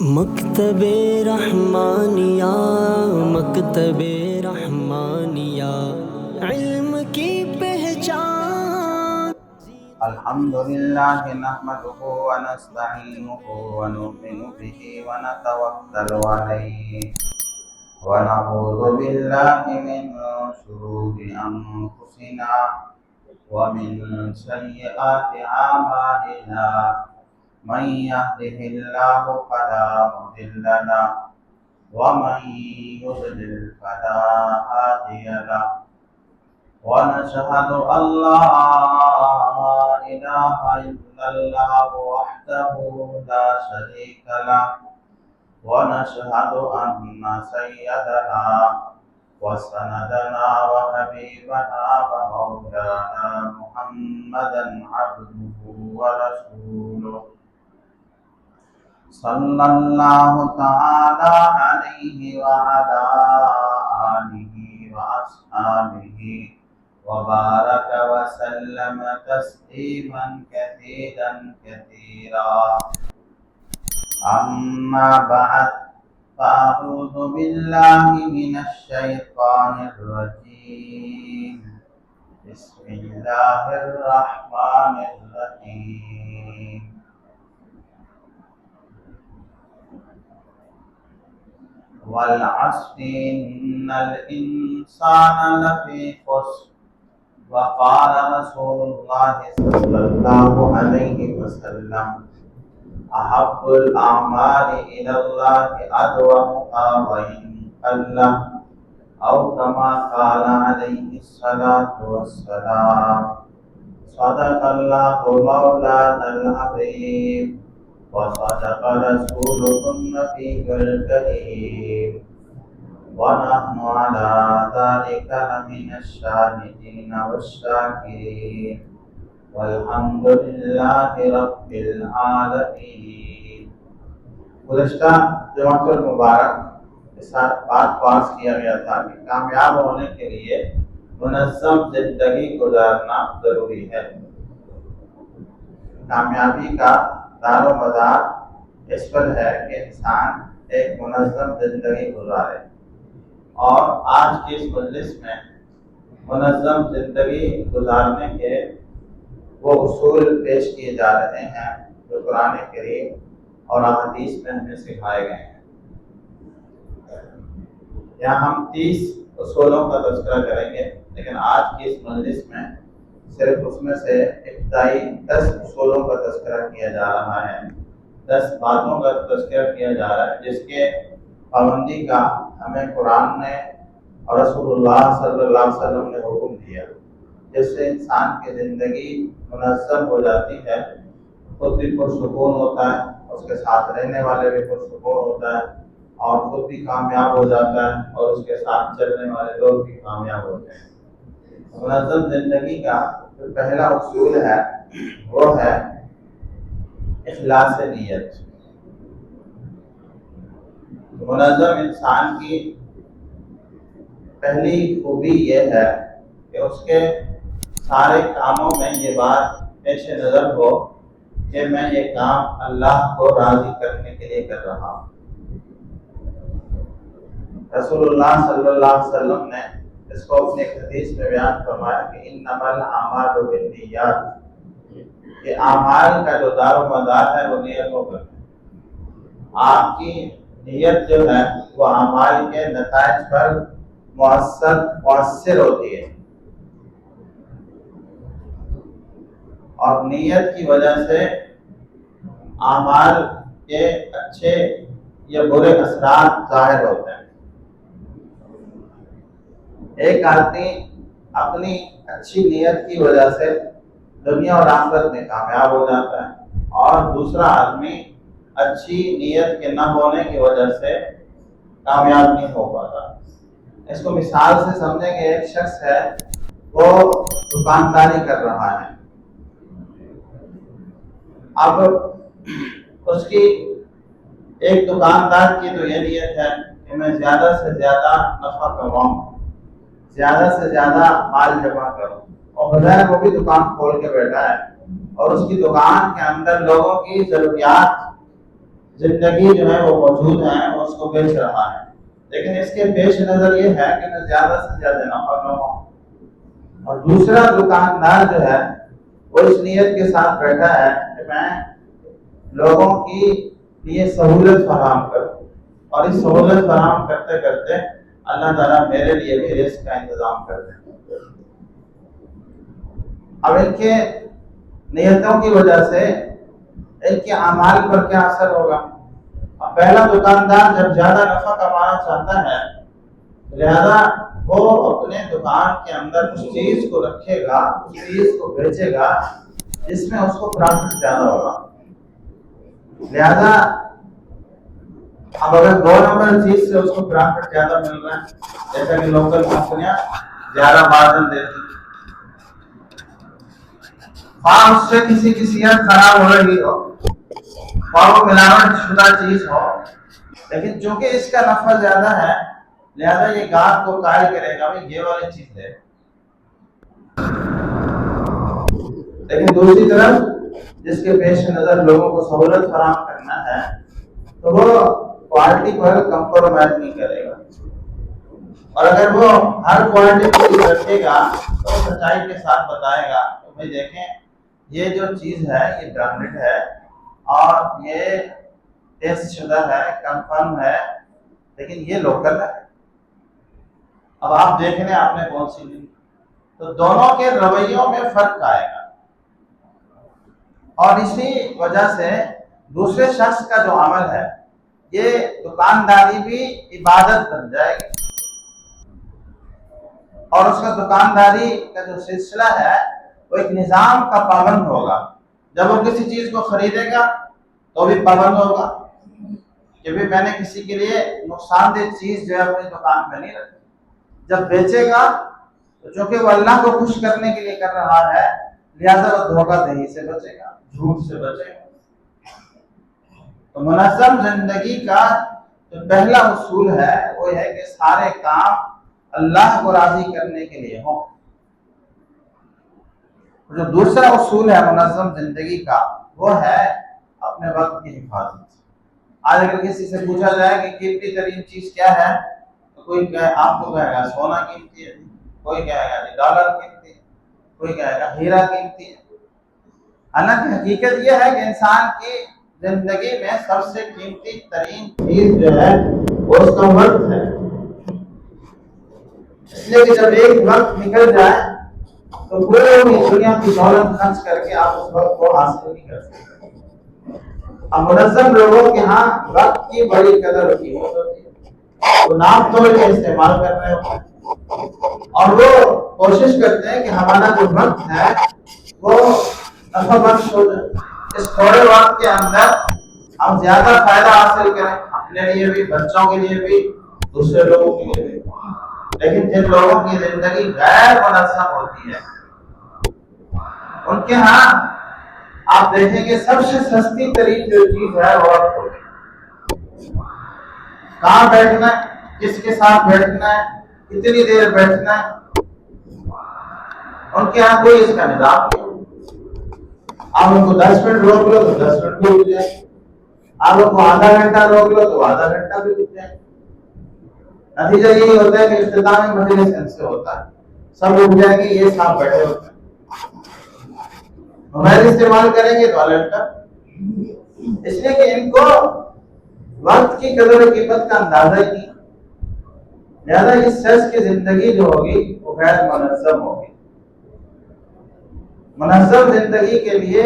مکتب رحمانیہ، مکتب رحمانیہ، علم کی پہچان۔ الحمدللہ نحمدہ ونستعینہ ونؤمن بہ ونتوکل علیہ ونعوذ باللہ من شرور انفسنا ومن سیئات اعمالنا، من یہدہ اللہ فلا مضل لہ ومن یضلل فلا ہادی لہ، ونشهد أن لا إله إلا الله وحده لا شريك له، ونشهد أن سيدنا وسندنا وحبيبنا ومولانا محمدا عبده ورسوله، صلى الله تعالى عليه وعلى آله وأصحابه وبارك وسلم تسليما كثيرا كثيرا. أما بعد، فأعوذ بالله من الشيطان الرجيم. بسم الله الرحمن الرحيم. والعصر إن الإنسان لفي خسر. وقال رسول الله صلى الله عليه وسلم: أحب الأعمال إلى الله أدومها وإن قل، أو كما قال عليه الصلاة والسلام. صدق الله مولانا العظيم، وصدق رسوله النبي الكريم، ونحن على ذلك لمن الشاهدين والشاكرين، والحمد لله رب العالمين. گزشتہ جمعۃ المبارک کے ساتھ بات کیا گیا تھا کہ کامیاب ہونے کے لیے منظم زندگی گزارنا ضروری ہے. کامیابی کا دار و مدار اس پر ہے کہ انسان ایک منظم زندگی گزارے، اور آج کی اس مجلس میں منظم زندگی گزارنے کے وہ اصول پیش کیے جا رہے ہیں جو قرآن کریم اور احادیث میں ہمیں سکھائے گئے ہیں. یہاں ہم 30 اصولوں کا تذکرہ کریں گے، لیکن آج کی اس مجلس میں صرف اس میں سے ابتدائی 10 اصولوں کا تذکرہ کیا جا رہا ہے، 10 باتوں کا تذکرہ کیا جا رہا ہے جس کے پابندی کا ہمیں قرآن نے اور رسول اللہ صلی اللہ علیہ وسلم نے حکم دیا، جس سے انسان کی زندگی منظم ہو جاتی ہے، خود بھی پرسکون ہوتا ہے، اس کے ساتھ رہنے والے بھی پرسکون ہوتا ہے، اور خود بھی کامیاب ہو جاتا ہے، اور اس کے ساتھ چلنے والے لوگ بھی کامیاب ہوتے ہیں. منظم زندگی کا جو پہلا اصول ہے وہ ہے اخلاص نیت. منظم انسان کی پہلی خوبی یہ ہے کہ اس کے سارے کاموں میں یہ بات پیش نظر ہو کہ میں یہ کام اللہ کو راضی کرنے کے لیے کر رہا ہوں. رسول اللہ صلی اللہ علیہ وسلم نے اس کو اپنے ایک حدیث میں بیان فرمایا کہ انما الاعمال بالنیات، کہ اعمال کا جو دار و مدار ہے وہ نیتوں پر ہے. آپ کی نیت جو ہے وہ اعمال کے نتائج پر مؤثر ہوتی ہے، اور نیت کی وجہ سے اعمال کے اچھے یا برے اثرات ظاہر ہوتے ہیں. ایک آدمی اپنی اچھی نیت کی وجہ سے دنیا اور آخرت میں کامیاب ہو جاتا ہے، اور دوسرا آدمی اچھی نیت کے نہ ہونے کی وجہ سے کامیاب نہیں ہو پاتا. اس کو مثال سے سمجھیں کہ ایک شخص ہے، وہ دکانداری کر رہا ہے. اب اس کی ایک دکاندار کی تو یہ نیت ہے کہ میں زیادہ سے زیادہ نفع کماؤں، زیادہ سے زیادہ مال جمع کروں، اور بظاہر وہ بھی دکان کھول کے بیٹھا ہے اور اس کی دکان کے اندر لوگوں کی ضروریات زندگی جو ہے وہ موجود ہے، اس کو بیچ رہا ہے، لیکن اس کے پیش نظر یہ ہے کہ میں زیادہ سے زیادہ نفع کماؤں۔ اور دوسرا دکاندار جو ہے وہ اس نیت کے ساتھ بیٹھا ہے کہ میں لوگوں کی لیے سہولت فراہم کروں، اور اس سہولت فراہم کرتے کرتے اللہ تعالیٰ میرے لیے بھی رزق کا انتظام کر دیں۔ اب ان کے نیتوں کی وجہ سے ان کے اعمال پر کیا اثر ہوگا؟ اب پہلا دکاندار جب زیادہ نفع کمانا چاہتا ہے، لہذا وہ اپنے دکان کے اندر اس چیز کو رکھے گا، اس چیز کو بیچے گا جس میں اس کو پرافٹ زیادہ ہوگا۔ لہذا اب اگر 2 نمبر چیز سے اس کو پرافٹ زیادہ مل رہا ہے، جیسا کہ لوکل کمپنیاں زیادہ مارجن دیتی، خواہ اس سے کسی کی صحت خراب ہو رہی ہو، خواہ وہ ملاوٹ شدہ چیز ہو، لیکن چونکہ اس کا نفع زیادہ ہے لہذا یہ گاہک کو قائل کرے گا بھائی یہ والی چیز ہے۔ لیکن دوسری طرف جس کے پیش نظر لوگوں کو سہولت فراہم کرنا ہے تو وہ کوالٹی پر کمپرومائز نہیں کرے گا، اور اگر وہ ہر کوالٹی کو رکھے گا تو سچائی کے ساتھ بتائے گا کہ بھائی دیکھیں یہ جو چیز ہے یہ برانڈڈ ہے اور یہ ٹیسٹ شدہ ہے، کنفرم ہے، لیکن یہ لوکل ہے، اب آپ دیکھ لیں آپ نے کون سی لی، تو دونوں کے رویوں میں فرق آئے گا، اور اسی وجہ سے دوسرے شخص کا جو عمل ہے یہ دکانداری بھی عبادت بن جائے گی، اور اس کا دکانداری کا جو سلسلہ ہے وہ ایک نظام کا پابند ہوگا۔ جب وہ کسی چیز کو خریدے گا تو بھی پابند ہوگا کہ بھی میں نے کسی کے لیے نقصان دہ چیز جو ہے اپنی دکان میں نہیں رکھی۔ جب بیچے گا تو چونکہ وہ اللہ کو خوش کرنے کے لیے کر رہا ہے لہذا وہ دھوکہ دہی سے بچے گا، جھوٹ سے بچے گا۔ تو منظم زندگی کا جو پہلا اصول ہے وہ ہے کہ سارے کام اللہ کو راضی کرنے کے لیے ہوں۔ جو دوسرا اصول ہے منظم زندگی کا وہ ہے اپنے وقت کی حفاظت۔ آج اگر کسی سے پوچھا جائے کہ قیمتی ترین چیز کیا ہے تو کوئی آپ کو کہے گا سونا قیمتی ہے، کوئی کہے گا ڈالر قیمتی ہے، کوئی کہے گا ہیرا قیمتی ہے۔ حالانکہ حقیقت یہ ہے کہ انسان کی زندگی میں سب سے قیمتی ترین چیز جو ہے وہ اس کا وقت ہے، اس لیے کہ جب ایک وقت نکل جائے تو پوری دنیا کی دولت خرچ کر کے آپ اس وقت کو حاصل نہیں کر سکتے۔ اب منظم لوگوں کے ہاں وقت کی بڑی قدر و قیمت ہوتی ہے، وہ ناپ توڑ کے استعمال کر رہے ہوتے ہیں، اور وہ کوشش کرتے ہیں کہ ہمارا جو وقت ہے وہ نفع بخش ہو جائے، اس تھوڑے وقت کے اندر ہم زیادہ فائدہ حاصل کریں، اپنے لیے بھی، بچوں کے لیے بھی، دوسرے لوگوں کے لیے بھی۔ لیکن جن لوگوں کی زندگی غیر منظم ہوتی ہے ان کے ہاں آپ دیکھیں گے سب سے سستی ترین جو چیز ہے وہ وقت ہوگی۔ کہاں بیٹھنا ہے، کس کے ساتھ بیٹھنا ہے، کتنی دیر بیٹھنا ہے، ان کے ہاں کوئی اس کا نظام نہیں۔ آپ ان کو 10 منٹ روک لو تو 10 منٹ بھی رک جائے، آپ ان کو آدھا گھنٹہ روک لو تو آدھا گھنٹہ بھی رک جائے۔ نتیجہ یہی ہوتا ہے کہ اختتامی مجلس ان سے ہوتا ہے، سب اٹھ جائیں گے، یہ صاحب بیٹھے ہوتے ہیں، موبائل استعمال کریں گے تو آدھا گھنٹہ، اس لیے کہ ان کو وقت کی قدر و قیمت کا اندازہ ہی نہیں، لہذا اس شخص کی زندگی جو ہوگی وہ غیر منظم ہوگی۔ منظم زندگی کے لیے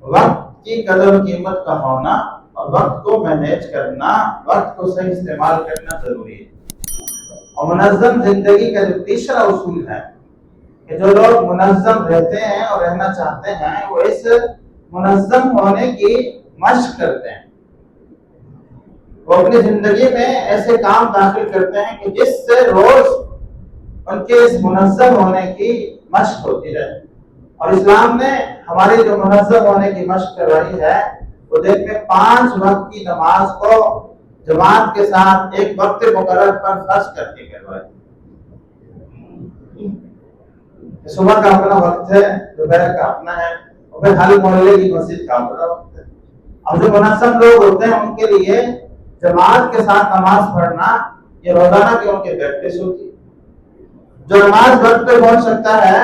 وقت کی قدر و قیمت کا ہونا اور وقت کو مینیج کرنا، وقت کو صحیح استعمال کرنا ضروری ہے۔ اور منظم زندگی کا جو تیسرا اصول ہے کہ جو لوگ منظم رہتے ہیں اور رہنا چاہتے ہیں وہ اس منظم ہونے کی مشق کرتے ہیں، وہ اپنی زندگی میں ایسے کام داخل کرتے ہیں کہ جس سے روز ان کے اس منظم ہونے کی مشق ہوتی رہے۔ اور اسلام نے ہماری جو منظم ہونے کی مشق کروائی ہے وہ دیکھ میں 5 وقت کی نماز کو جماعت کے ساتھ ایک وقت مقرر پر فرض کر کے کروائی۔ صبح کا اپنا وقت ہے، دوپہر کا اپنا ہے، اور پھر ہر محلے کی مسجد کا اپنا وقت ہے۔ اور جو منظم لوگ ہوتے ہیں ان کے لیے جماعت کے ساتھ نماز پڑھنا یہ روزانہ کی ان کی پریکٹس ہوتی ہے. جو نماز وقت پہ پہنچ سکتا ہے،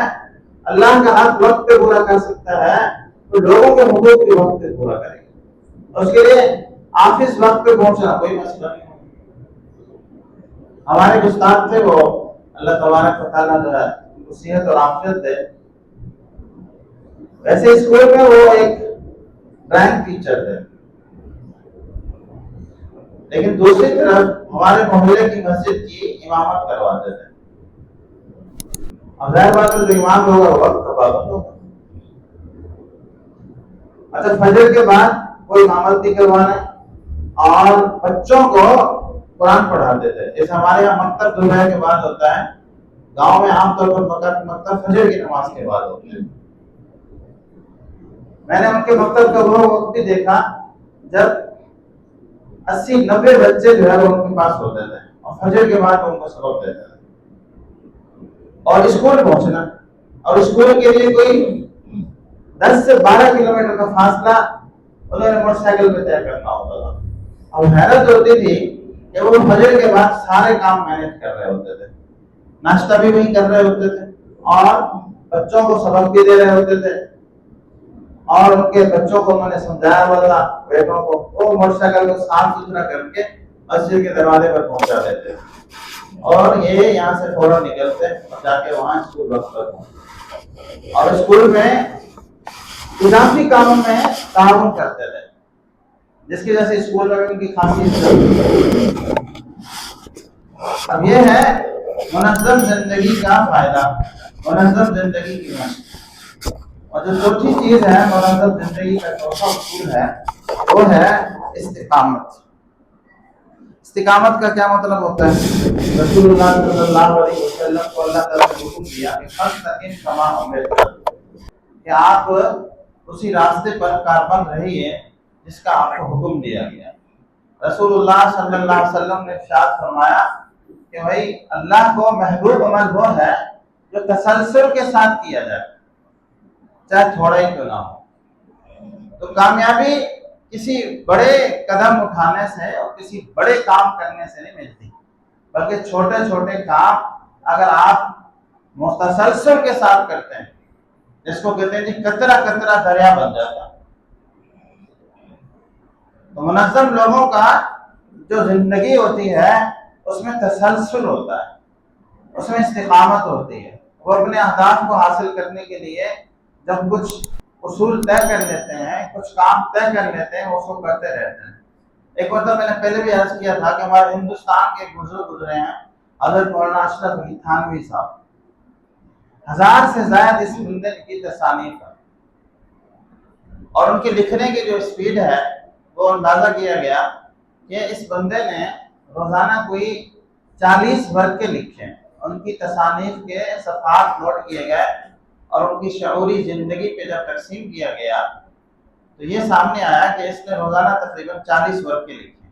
اللہ کا حق وقت پہ پورا کر سکتا ہے، تو لوگوں کے حقوق بھی وقت پہ پورا کرے گا. اس کے لیے آفس وقت پہ پہنچنا کوئی مسئلہ نہیں. ہمارے استاد تھے، وہ اللہ تبارک و تعالیٰ جو ہے ان کو صحت اور عافیت دے، ویسے اسکول میں وہ ایک ڈرائنگ ٹیچر تھے، لیکن دوسری طرف ہمارے محلے کی مسجد کی امامت کرواتے تھے. اب ظاہر بات ہے جو امام ہوگا وقت کا پابند ہوگا. اچھا، فجر کے بعد کوئی امامت نہیں کروانا اور بچوں کو قرآن پڑھاتے تھے. جیسے ہمارے یہاں مکتب دوپہر کے بعد ہوتا ہے، گاؤں میں عام طور پر مکتب فجر کی نماز کے بعد ہوتی ہے. میں نے ان کے مکتب کا وہ وقت بھی دیکھا جب 80-90 بچے جو ہے وہ ان کے پاس ہوتے تھے اور فجر کے بعد ان کو سبق دیتے تھے. اور اسکول پہنچنا، اور اسکول کے لیے کوئی 10 سے 12 کلومیٹر کا فاصلہ انہوں نے موٹر سائیکل پہ طے کرنا ہوتا تھا. اور حیرت ہوتی تھی کہ وہ فجر کے بعد سارے کام مینج کر رہے ہوتے تھے، ناشتہ بھی وہی کر رہے ہوتے تھے اور بچوں کو سبق بھی دے رہے ہوتے تھے، اور ان کے بچوں کو انہوں نے سمجھایا والا بیٹوں کو وہ موٹر سائیکل کو صاف ستھرا کر کے مسجد کے دروازے پر پہنچا دیتے اور یہ یہاں سے فوراً نکلتے اور جا کے وہاں اسکول وقت پر پہنچتے اور اسکول میں اضافی کاموں میں تعاون کرتے تھے، جس کی وجہ سے اسکول میں ان کی خاصی. اب یہ ہے منظم زندگی کا فائدہ، منظم زندگی کی مشق. اور جو چوتھی چیز ہے منظم زندگی کا چوتھا اصول ہے وہ ہے استقامت. استقامت کا کیا مطلب ہوتا ہے؟ رسول اللہ صلی اللہ علیہ وسلم کو اللہ تعالیٰ نے حکم دیا کہ فاستقم کما امرت، کہ آپ اسی راستے پر کاربند رہیے جس کا آپ کو حکم دیا گیا. رسول اللہ صلی اللہ علیہ وسلم نے ارشاد فرمایا کہ بھائی اللہ کو محبوب عمل وہ ہے جو تسلسل کے ساتھ کیا جائے، چاہے تھوڑا ہی کیوں نہ ہو. تو کامیابی کسی بڑے قدم اٹھانے سے اور کسی بڑے کام کرنے سے نہیں ملتی، بلکہ چھوٹے چھوٹے کام اگر آپ متسلسل کے ساتھ کرتے ہیں، جس کو کہتے ہیں جی قطرہ قطرہ دریا بن جاتا. تو منظم لوگوں کا جو زندگی ہوتی ہے اس میں تسلسل ہوتا ہے، اس میں استقامت ہوتی ہے. وہ اپنے اہداف کو حاصل کرنے کے لیے جب کچھ اصول طے کر لیتے ہیں، کچھ کام طے کر لیتے ہیں، وہ اس کو کرتے رہتے ہیں. ایک مطلب میں نے پہلے بھی عرض کیا تھا کہ ہمارے ہندوستان کے بزرگ گزرے ہیں حضرت مولانا اشرف علی تھانوی صاحب. 1000 سے زائد اس بندے کی تصانیف ہے اور ان کے لکھنے کی جو سپیڈ ہے وہ اندازہ کیا گیا کہ اس بندے نے روزانہ کوئی 40 ورقے لکھے. ان کی تصانیف کے صفحات نوٹ کیے گئے اور ان کی شعوری زندگی پہ جب تقسیم کیا گیا تو یہ سامنے آیا کہ اس نے روزانہ تقریباً 40 ورقے لکھے.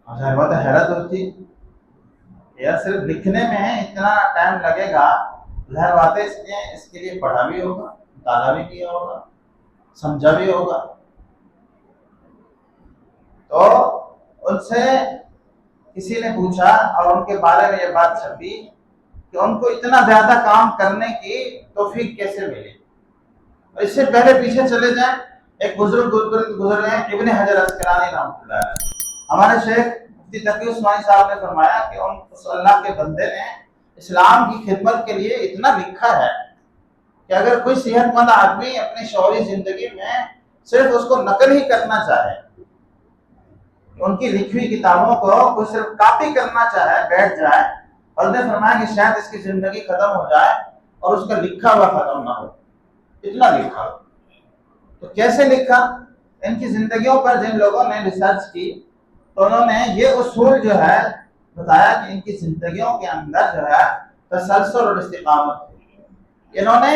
اور ظاہر بات ہے حیرت ہوتی ہے صرف لکھنے میں اتنا ٹائم لگے گا. ظاہر بات ہے اس نے اس کے لیے پڑھا بھی ہوگا، مطالعہ بھی کیا ہوگا، سمجھا بھی ہوگا. تو ان سے کسی نے پوچھا اور ان کے بارے میں یہ بات چھپی کہ ان کو اتنا زیادہ کام کرنے کی توفیق کیسے ملی. اور اس سے پہلے پیچھے چلے جائیں، ایک بزرگ گزر گئے ابن حجر عسقلانی رحمۃ اللہ علیہ. ہمارے شیخ مفتی تقی عثمانی صاحب نے فرمایا کہ اس اللہ کے بندے نے اسلام کی خدمت کے لیے اتنا لکھا ہے کہ اگر کوئی صحت مند آدمی اپنی شعوری زندگی میں صرف اس کو نقل ہی کرنا چاہے، ان کی لکھی ہوئی کتابوں کو کوئی صرف کاپی کرنا چاہے، بیٹھ جائے اور نے فرمایا کہ شاید اس کی زندگی ختم ہو جائے اور اس کا لکھا ہوا ختم نہ ہو. اتنا لکھا. تو کیسے لکھا؟ ان کی زندگیوں پر جن لوگوں نے ریسرچ کی تو انہوں نے یہ اصول جو ہے بتایا کہ ان کی زندگیوں کے اندر جو ہے تسلسل اور استقامت. انہوں نے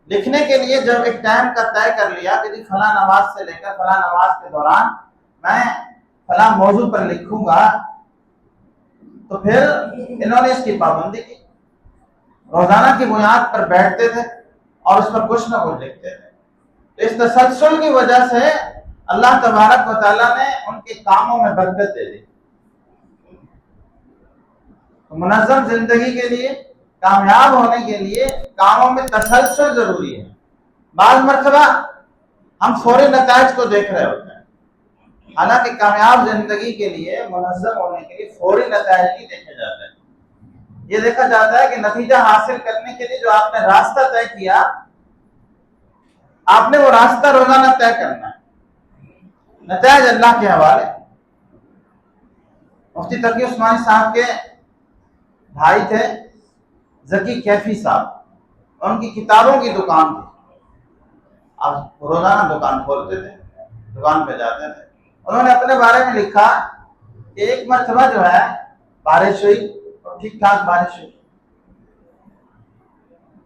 لکھنے کے لیے جب ایک ٹائم کا طے کر لیا کہ فلاں نماز سے لے کر فلاں نماز کے دوران میں فلاں موضوع پر لکھوں گا، تو پھر انہوں نے اس کی پابندی کی. روزانہ کی بنیاد پر بیٹھتے تھے اور اس پر کچھ نہ کچھ لکھتے تھے. اس تسلسل کی وجہ سے اللہ تبارک و تعالیٰ نے ان کے کاموں میں برکت دے دی۔ تو منظم زندگی کے لیے، کامیاب ہونے کے لیے کاموں میں تسلسل ضروری ہے۔ بعض مرتبہ ہم فوری نتائج کو دیکھ رہے ہوتے ہیں، حالانکہ کامیاب زندگی کے لیے، منظم ہونے کے لیے فوری نتائج نہیں دیکھے جاتے ہیں۔ یہ دیکھا جاتا ہے کہ نتیجہ حاصل کرنے کے لیے جو آپ نے راستہ طے کیا، آپ نے وہ راستہ روزانہ طے کرنا ہے۔ نتائج اللہ کے حوالے۔ مفتی تقی عثمانی صاحب کے بھائی تھے ذکی کیفی صاحب، ان کی کتابوں کی دکان تھی۔ آپ روزانہ دکان کھولتے تھے، دکان پہ جاتے تھے۔ انہوں نے اپنے بارے میں لکھا کہ ایک مرتبہ جو ہے بارش ہوئی، اور ٹھیک ٹھاک بارش ہوئی،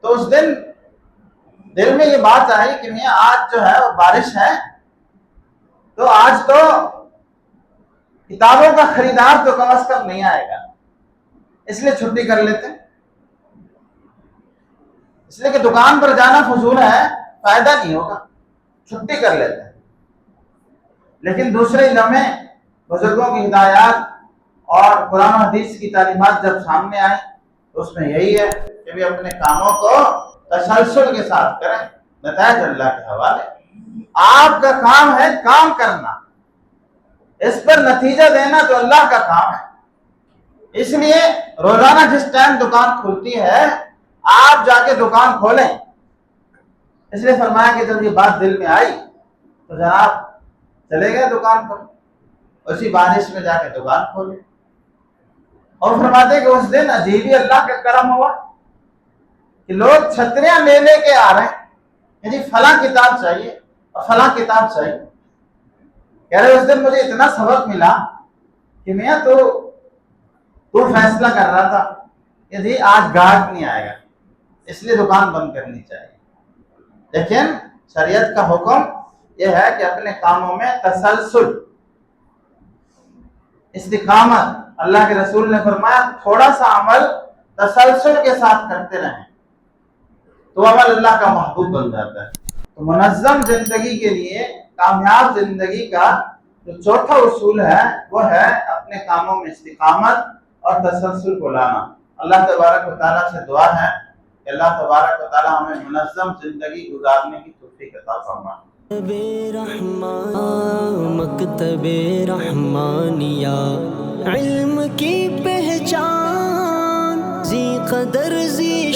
تو اس دن دل میں یہ بات آئی کہ میاں آج جو ہے وہ بارش ہے، تو آج تو کتابوں کا خریدار تو کم از کم نہیں آئے گا، اس لیے چھٹی کر لیتے ہیں۔ اس لیے کہ دکان پر جانا فضول ہے، فائدہ نہیں ہوگا، چھٹی کر لیتے ہیں۔ لیکن دوسرے لمحے بزرگوں کی ہدایات اور قرآن و حدیث کی تعلیمات جب سامنے آئیں تو اس میں یہی ہے کہ بھی اپنے کاموں کو تسلسل کے ساتھ کریں، نتائج اللہ کے حوالے۔ آپ کا کام ہے کام کرنا، اس پر نتیجہ دینا تو اللہ کا کام ہے۔ اس لیے روزانہ جس ٹائم دکان کھلتی ہے آپ جا کے دکان کھولیں۔ اس لیے فرمایا کہ جب یہ بات دل میں آئی تو جناب چلے گئے دکان پر، اسی بارش میں جا کے دکان کھولے، اور فرماتے کہ اس دن عجیب ہی اللہ کا کرم ہوا کہ لوگ چھتریاں لے لے کے آ رہے ہیں، جی فلاں کتاب چاہیے اور فلاں کتاب چاہیے۔ کہہ رہے اس دن مجھے اتنا سبق ملا کہ میاں تو فیصلہ کر رہا تھا کہ جی آج گاہک نہیں آئے گا، اس لیے دکان بند کرنی چاہیے۔ لیکن شریعت کا حکم یہ ہے کہ اپنے کاموں میں تسلسل، استقامت۔ اللہ کے رسول نے فرمایا تھوڑا سا عمل تسلسل کے ساتھ کرتے رہیں تو عمل اللہ کا محبوب بن جاتا ہے۔ تو منظم زندگی کے لیے، کامیاب زندگی کا جو چوتھا اصول ہے وہ ہے اپنے کاموں میں استقامت اور تسلسل کو لانا۔ اللہ تبارک و تعالیٰ سے دعا ہے کہ اللہ تبارک و تعالیٰ ہمیں منظم زندگی گزارنے کی توفیق عطا فرمائے۔ مکتب رحمانیہ، علم کی پہچان ذی قدر ذی